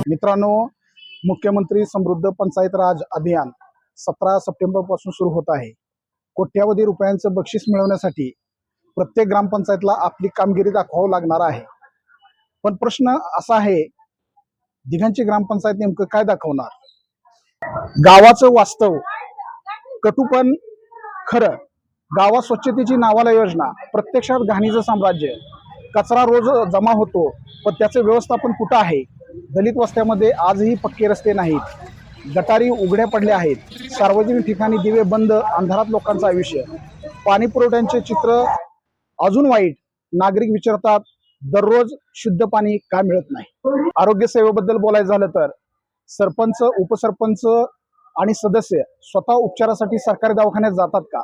मित्रांनो, मुख्यमंत्री समृद्ध पंचायत राज अभियान 17 सप्टेंबर पासून सुरू होत आहे. कोट्यावधी रुपयांचं बक्षीस मिळवण्यासाठी प्रत्येक ग्रामपंचायतला आपली कामगिरी दाखवावं लागणार आहे. पण प्रश्न असा आहे, दिघांची ग्रामपंचायत नेमकं काय दाखवणार? गावाचं वास्तव कटू पण खरं. गावात स्वच्छतेची नावाला योजना, प्रत्यक्षात घाणीचं साम्राज्य. कचरा रोज जमा होतो, पण त्याचं व्यवस्थापन कुठं आहे? दलित वस्त्यामध्ये आजही पक्के रस्ते नाहीत, गटारी उघड्या पडल्या आहेत, सार्वजनिक ठिकाणी दिवे बंद, अंधारात लोकांचं आयुष्य. पाणी पुरवठ्यांचे चित्र अजून वाईट. नागरिक विचारतात, दररोज शुद्ध पाणी का मिळत नाही? आरोग्य सेवेबद्दल बोलायचं झालं तर सरपंच, उपसरपंच आणि सदस्य स्वतः उपचारासाठी सरकारी दवाखान्यात जातात का?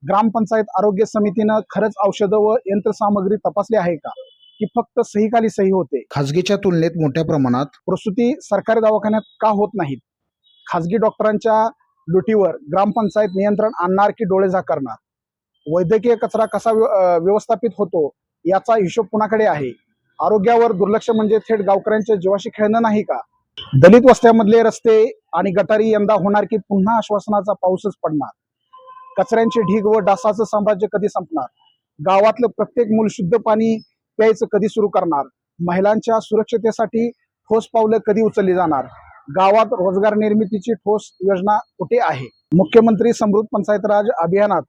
ग्रामपंचायत आरोग्य समितीनं खरंच औषधं व यंत्रसामग्री तपासली आहे का, की फक्त सहीखाली सही होते? खाजगीच्या तुलनेत मोठ्या प्रमाणात प्रसूती सरकारी दवाखान्यात का होत नाहीत? खाजगी डॉक्टरांच्या लुटीवर ग्रामपंचायत नियंत्रण आणणार की डोळे झाकणार? वैद्यकीय कचरा कसा व्यवस्थापित होतो याचा हिशोब कुणाकडे आहे? आरोग्यावर दुर्लक्ष म्हणजे थेट गावकऱ्यांच्या जीवाशी खेळणं नाही का? दलित वस्त्यामधले रस्ते आणि गटारी यंदा होणार की पुन्हा आश्वासनाचा पाऊसच पडणार? कचऱ्यांचे ढीग व डासाचं साम्राज्य कधी संपणार? गावातलं प्रत्येक मूल शुद्ध पाणी प्यायचं कधी सुरू करणार? महिलांच्या सुरक्षतेसाठी ठोस पावलं कधी उचलली जाणार? गावात रोजगार निर्मितीची ठोस योजना कुठे आहे? मुख्यमंत्री समृद्ध पंचायत राज अभियानात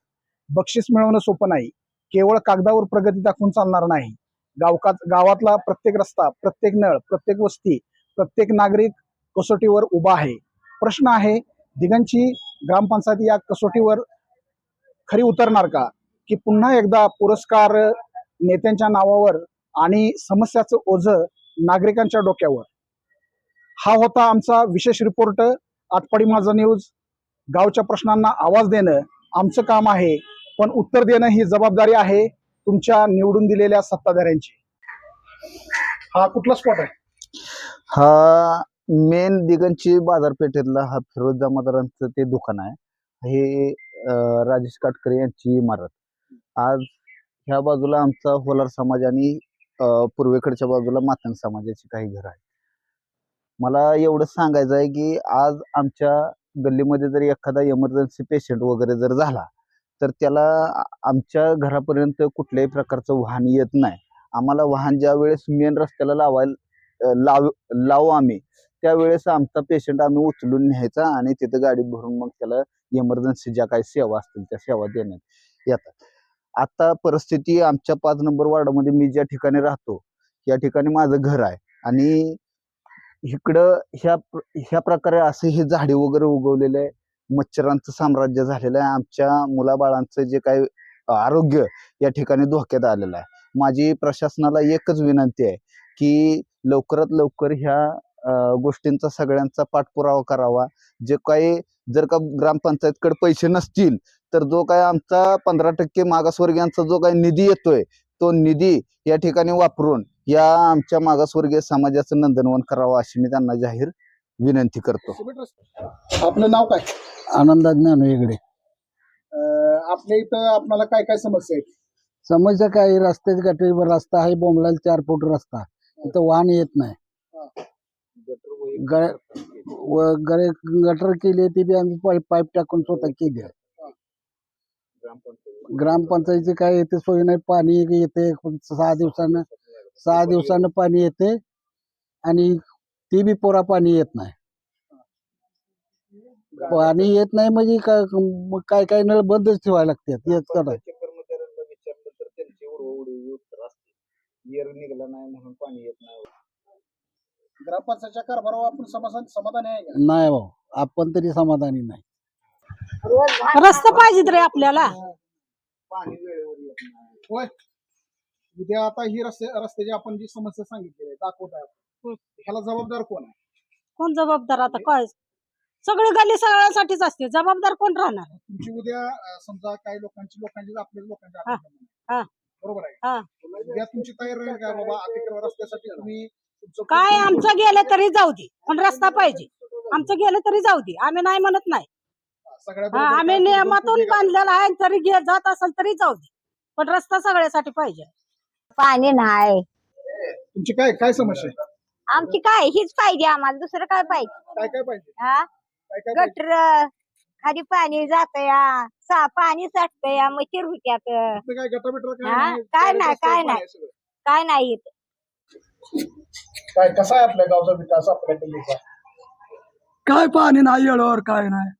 बक्षीस मिळवणं सोपं नाही. केवळ कागदावर प्रगती दाखवून चालणार नाही. गावातला प्रत्येक रस्ता, प्रत्येक नळ, प्रत्येक वस्ती, प्रत्येक नागरिक कसोटीवर उभा आहे. प्रश्न आहे, दिघांची ग्रामपंचायत या कसोटीवर खरी उतरणार का, की पुन्हा एकदा पुरस्कार नेत्यांच्या नावावर आणि समस्याचं ओझं नागरिकांच्या डोक्यावर? हा होता आमचा विशेष रिपोर्ट. आटपाडी माझा न्यूज. गावच्या प्रश्नांना आवाज देणं आमचं काम आहे, पण उत्तर देणं ही जबाबदारी आहे तुमच्या निवडून दिलेल्या सत्ताधाऱ्यांची. हा कुठला स्पॉट आहे? हा मेन दिगंची बाजारपेठेतला हा फिरोज जमादारांचं ते दुकान आहे. हे राजेश काटकरे यांची इमारत. आज ह्या बाजूला आमचा होलार समाज आणि पूर्वेकडच्या बाजूला मातंग समाजाची काही घर आहेत. मला एवढं सांगायचं आहे की आज आमच्या गल्लीमध्ये जर एखादा इमर्जन्सी पेशंट वगैरे जर झाला तर त्याला आमच्या घरापर्यंत कुठल्याही प्रकारचं वाहन येत नाही. आम्हाला वाहन ज्या वेळेस मेन रस्त्याला लावू आम्ही, त्यावेळेस आमचा पेशंट आम्ही उचलून न्यायचा आणि तिथं गाडीत भरून मग त्याला इमर्जन्सी ज्या काही सेवा असतील त्या सेवा देण्यात येतात. आता परिस्थिती आमच्या 5 नंबर वॉर्डामध्ये मी ज्या ठिकाणी राहतो या ठिकाणी माझं घर आहे आणि इकडं ह्या प्रकारे असे हे झाडे वगैरे उगवलेले आहे. मच्छरांचं साम्राज्य झालेलं आहे. आमच्या मुलाबाळांचं जे काही आरोग्य या ठिकाणी धोक्यात आलेलं आहे. माझी प्रशासनाला एकच विनंती आहे की लवकरात लवकर ह्या गोष्टींचा सगळ्यांचा पाठपुरावा करावा. जे काही जर का ग्रामपंचायतकडे पैसे नसतील तर जो काय आमचा 15% मागासवर्गीयांचा जो काही निधी येतोय तो निधी या ठिकाणी वापरून या आमच्या मागासवर्गीय समाजाचं नंदनवन करावं अशी मी त्यांना जाहीर विनंती करतो. आपलं नाव काय? आनंदा ज्ञान वेगळे. आपल्या इथं आपल्याला काय काय समस्या आहेत? समस्या काय, रस्त्याची गटरीवर रस्ता आहे, बोंबलाला 4 फूट रस्ता, इथं वाहन येत नाही. गटर केली ती बी आम्ही पाईप टाकून स्वतः केली आहे. ग्रामपंचायतीची काय येते सोय नाही. पाणी येते 6 दिवसानं पाणी येते आणि ती बी पोरा पाणी येत नाही. पाणी येत नाही म्हणजे काय काय नळ बंदच ठेवायला लागतात. येत काय कर्मचाऱ्यांना विचारलं तर त्यांची उडवडी उत्तर असते, येर निघाला नाही म्हणून पाणी येत नाही. ग्रामपंचायतच्या कारभारावर आपण समाधानी आहे का? नाही भाऊ, आपण तरी समाधानी नाही. रस्ता पाहिजे रे आपल्याला. पाणी वेळेवर येत नाही. होय. उद्या आता ही रस्त्याची आपण जी समस्या सांगितली आहे, दाखवत आहे, ह्याला जबाबदार कोण आहे? कोण जबाबदार? आता काय सगळे गल्ली सगळ्यांसाठीच असते. जबाबदार कोण राहणार? तुमची उद्या समजा काही लोकांची आपल्या लोकांची हा. बरोबर आहे. हा. उद्या तुमची तयारी राहील का बाबा अतिक्रमण रस्त्यासाठी तुम्ही काय आमचं गेलं तरी जाऊ दे, पण रस्ता पाहिजे. आमचं गेलं तरी जाऊ दे, आम्ही नाही म्हणत नाही. आम्ही नियमातून बांधलेला आहे, तरी जात असेल तरी जाऊ दे, पण रस्ता सगळ्यासाठी पाहिजे. पाणी नाही. तुमची काय काय समस्या आहे? आमची काय हीच पाहिजे आम्हाला, दुसरं काय पाहिजे. काय काय पाहिजे? हा काय काय पाहिजे? गटर खाली पाणी जात या, पाणी साठत या, मच्छर होत्यात. इथं काय गटर बिटर हा, काय काय नाही? नाही, काय नाही. काय नाही इथं. काय कसा आहे आपल्या गावचा विकास आपल्या गल्लीचा? काय पाणी नाही येळवर, काय नाही.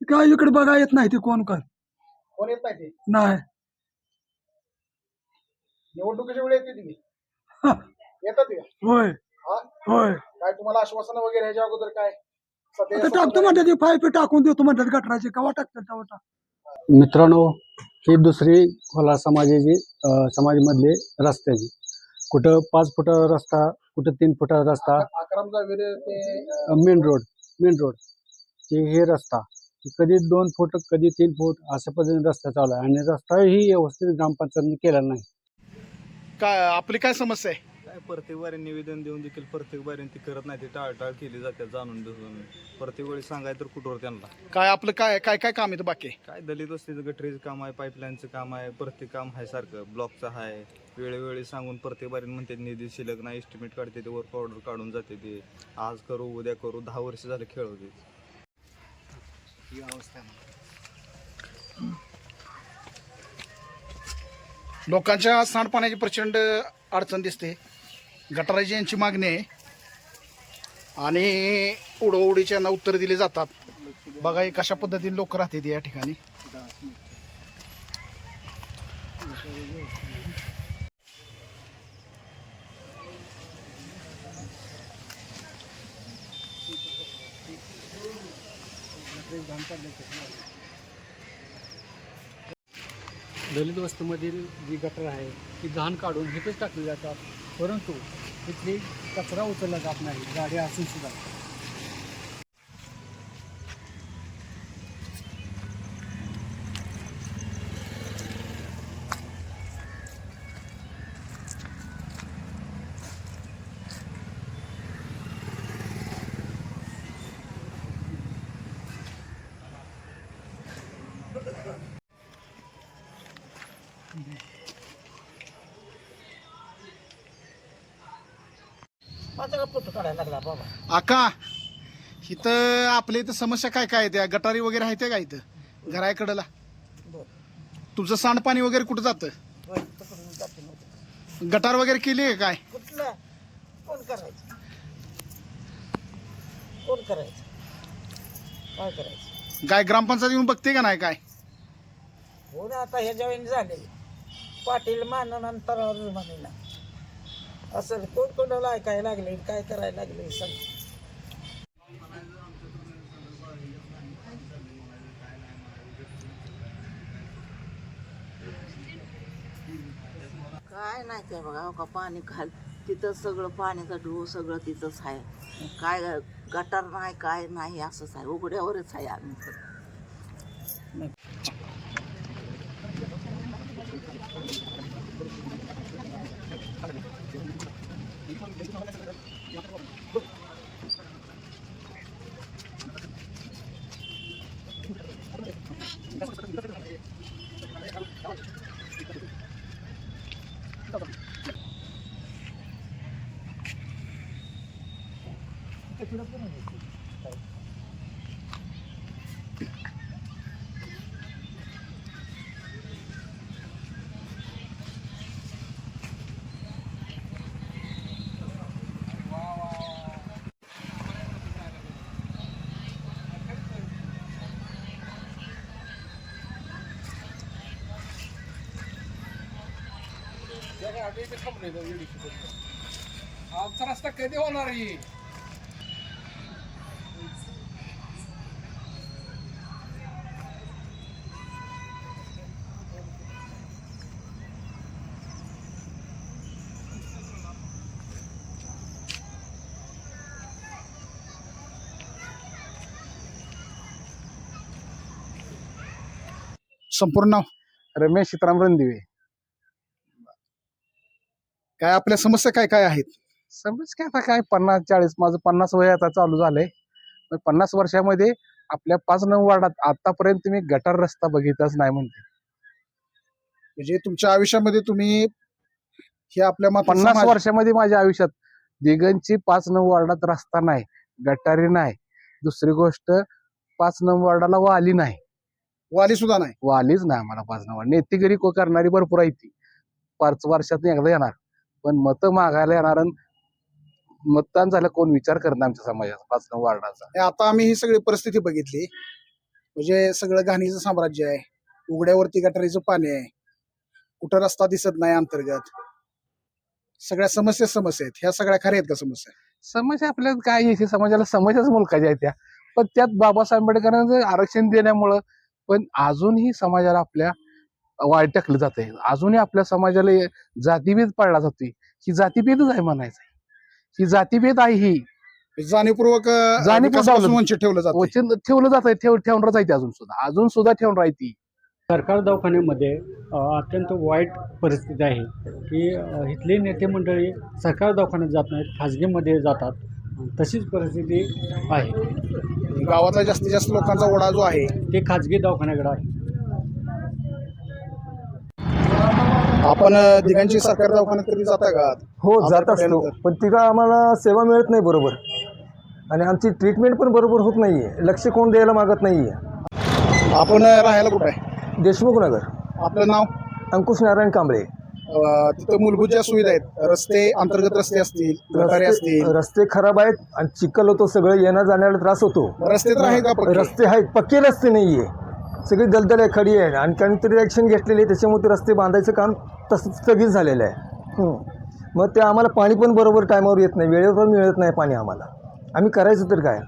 काय इकडे बघा येत नाही ते कोण काय कोण येत नाही ते? नाही. निवडणुकीच्या वेळी येते तुम्ही हा, येतात का? होय हा? होय. काय तुम्हाला आश्वासन वगैरे ह्याच्या अगोदर काय सध्या आता टाकतो म्हणतात, ते पाईप टाकून देतो म्हणतात गटराचे, कवा टाकतात तेव्हा टाक. मित्रांनो, ही दुसरी खोला समाजाची समाजमधली रस्त्याची, कुठं 5 फुट रस्ता, कुठं 3 फुट रस्ता, अकरामचा विरे ते मेन रोड हे रस्ता कधी 2 फूट कधी 3 फूट अशा पद्धतीने रस्ता चालू आहे. आणि रस्ताही व्यवस्थित ग्रामपंचायतने केला नाही. काय आपली काय समस्या आहे? काय प्रत्येक बारी निवेदन देऊन देखील प्रत्येक बारी ती करत नाही, ती टाळटाळ केली जाते जाणून बुजून. प्रत्येक वेळी सांगायचं तर कुठवर त्यांना. काय आपलं काय काय काय काम आहे बाकी? काय दलित वस्तीचं गटरीचं काम आहे, पाईपलाईनचं काम आहे, प्रत्येक काम आहे सारखं, ब्लॉकचं आहे. वेळोवेळी सांगून प्रत्येक बारी म्हणते निधी शिल्लक नाही, एस्टिमेट काढते ते, वर्क ऑर्डर काढून जाते ते, आज करू उद्या करू, 10 वर्ष झाले खेळ होते. ही अवस्था आहे. लोकांच्या सांडपाण्याची प्रचंड अडचण दिसते. गटाराची यांची मागणी आहे आणि उडवडीच्या उत्तर दिली जातात. बघा हे कशा पद्धतीने लोक राहतात या ठिकाणी. दलित वस्तीमधील जी गटर आहे ती घाण काढून इथेच टाकली जातात, परंतु इथली कचरा उचलला जात नाही, गाडी असून सुद्धा. आका इथं आपल्या इथं समस्या काय काय आहे? त्या गटारी वगैरे आहेत का इथं घराकडला? तुमचं सांडपाणी वगैरे कुठं जातं? गटार वगैरे केली आहे काय? कोण करायचं काय करायचं? काय ग्रामपंचायत येऊन बघते का नाही काय? हो ना, आता ह्याच्या वेळी झाले पाटील माननंतर म्हणेना असं कोण कोणाला ऐकायला लागले, काय करायला लागले सांग. काय नाही ते बघा, हो का पाणी खाल तिथं सगळं पाण्याचा ढो सगळं तिथंच आहे. काय गटार नाही काय नाही, असंच आहे, उघड्यावरच आहे आम्ही. आमचा रस्ता कधी होणार आहे? संपूर्ण नाव? रमेश सीताराम रणदिवे. काय आपल्या समस्या काय काय आहेत? समज काय 50-40 माझं 50 वय आता चालू झालंय. 50 वर्षामध्ये आपल्या 5-9 वार्डात आतापर्यंत मी गटार रस्ता बघितलाच नाही म्हणते. म्हणजे तुमच्या आयुष्यामध्ये तुम्ही हे आपल्या 50 वर्षामध्ये माझ्या आयुष्यात दिगंची 5 नंबर वार्डात रस्ता नाही, गटारी नाही. दुसरी गोष्ट 5 नंबर वार्डाला वाली नाही, वाली सुद्धा नाही. वालीच नाही आम्हाला 5 नंबर. नेतेगिरी करणारी भरपूर आहे ती 5 वर्षात एकदा येणार, पण मतं मागायला येणार आणि मतदान झालं कोण विचार करणार आमच्या समाजाचा 5 नंबर वार्डाचा. हे आता आम्ही ही सगळी परिस्थिती बघितली, म्हणजे सगळं घाणीचं साम्राज्य आहे, उघड्यावरती गटारीचं पाणी आहे, कुठं रस्ता दिसत नाही अंतर्गत, सगळ्या समस्या आहेत. ह्या सगळ्या खऱ्या आहेत का समस्या? समस्या आपल्याला काय आहे, समाजाला समस्याच मुलकाच्या आहेत त्या, पण त्यात बाबासाहेब आंबेडकरांचं आरक्षण देण्यामुळं पण अजूनही समाजाला आपल्या वाईट टाकलं जात आहे. अजूनही आपल्या समाजाला जातीभेद पाळला जातोय. ही जातीभेदच आहे म्हणायचं, ही जातीभेद आहे. ही जाणीवपूर्वक जाणीवपूर्वक वंचित ठेवलं जातं. वचन ठेवलं जात आहे, ठेवून राहते अजून सुद्धा ठेवून राहते. सरकार दवाखान्यामध्ये अत्यंत वाईट परिस्थिती आहे की इथले नेते मंडळी सरकार दवाखान्यात जात नाहीत, खाजगीमध्ये जातात. तशीच परिस्थिती आहे. गावातला जास्तीत जास्त लोकांचा ओढा जो आहे ते खाजगी दवाखान्याकडे आहे. आपण दिघांची सरकार दवाखान्यात कधी जाता का? हो जात आतापर्यंत? असतो, पण तिथं आम्हाला सेवा मिळत नाही बरोबर, आणि आमची ट्रीटमेंट पण बरोबर होत नाहीये. लक्ष कोण द्यायला मागत नाहीये. आपण राहायला कुठं आहे? देशमुख नगर, आपलं नाव? अंकुश नारायण कांबळे. तिथं मूलभूत ज्या सुविधा आहेत, रस्ते, अंतर्गत रस्ते असतील, गटारे असतील, रस्ते खराब आहेत आणि चिखल होतो, सगळं येण्या जाण्याला त्रास होतो. रस्ते तर आहेत का पक्के? रस्ते आहेत, पक्के रस्ते नाहीये, सगळी दलदल आहे, खडी आहे, आणि काहीतरी ॲक्शन घेतलेली आहे, त्याच्यामुळे ते रस्ते बांधायचं काम तसंच स्थगित झालेलं आहे. मग ते आम्हाला पाणी पण बरोबर टायमावर येत नाही, वेळेवर मिळत नाही पाणी आम्हाला. आम्ही करायचं तर काय?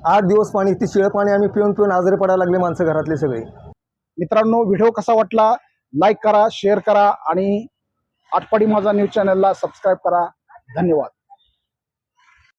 8 दिवस पाणी, ती शिळं पाणी आम्ही पिऊन आजारी पडायला लागले माणसं घरातले सगळे. मित्रांनो, व्हिडिओ कसा वाटला लाईक करा, शेअर करा आणि आटपाडी माझा न्यूज चॅनलला सबस्क्राईब करा. धन्यवाद.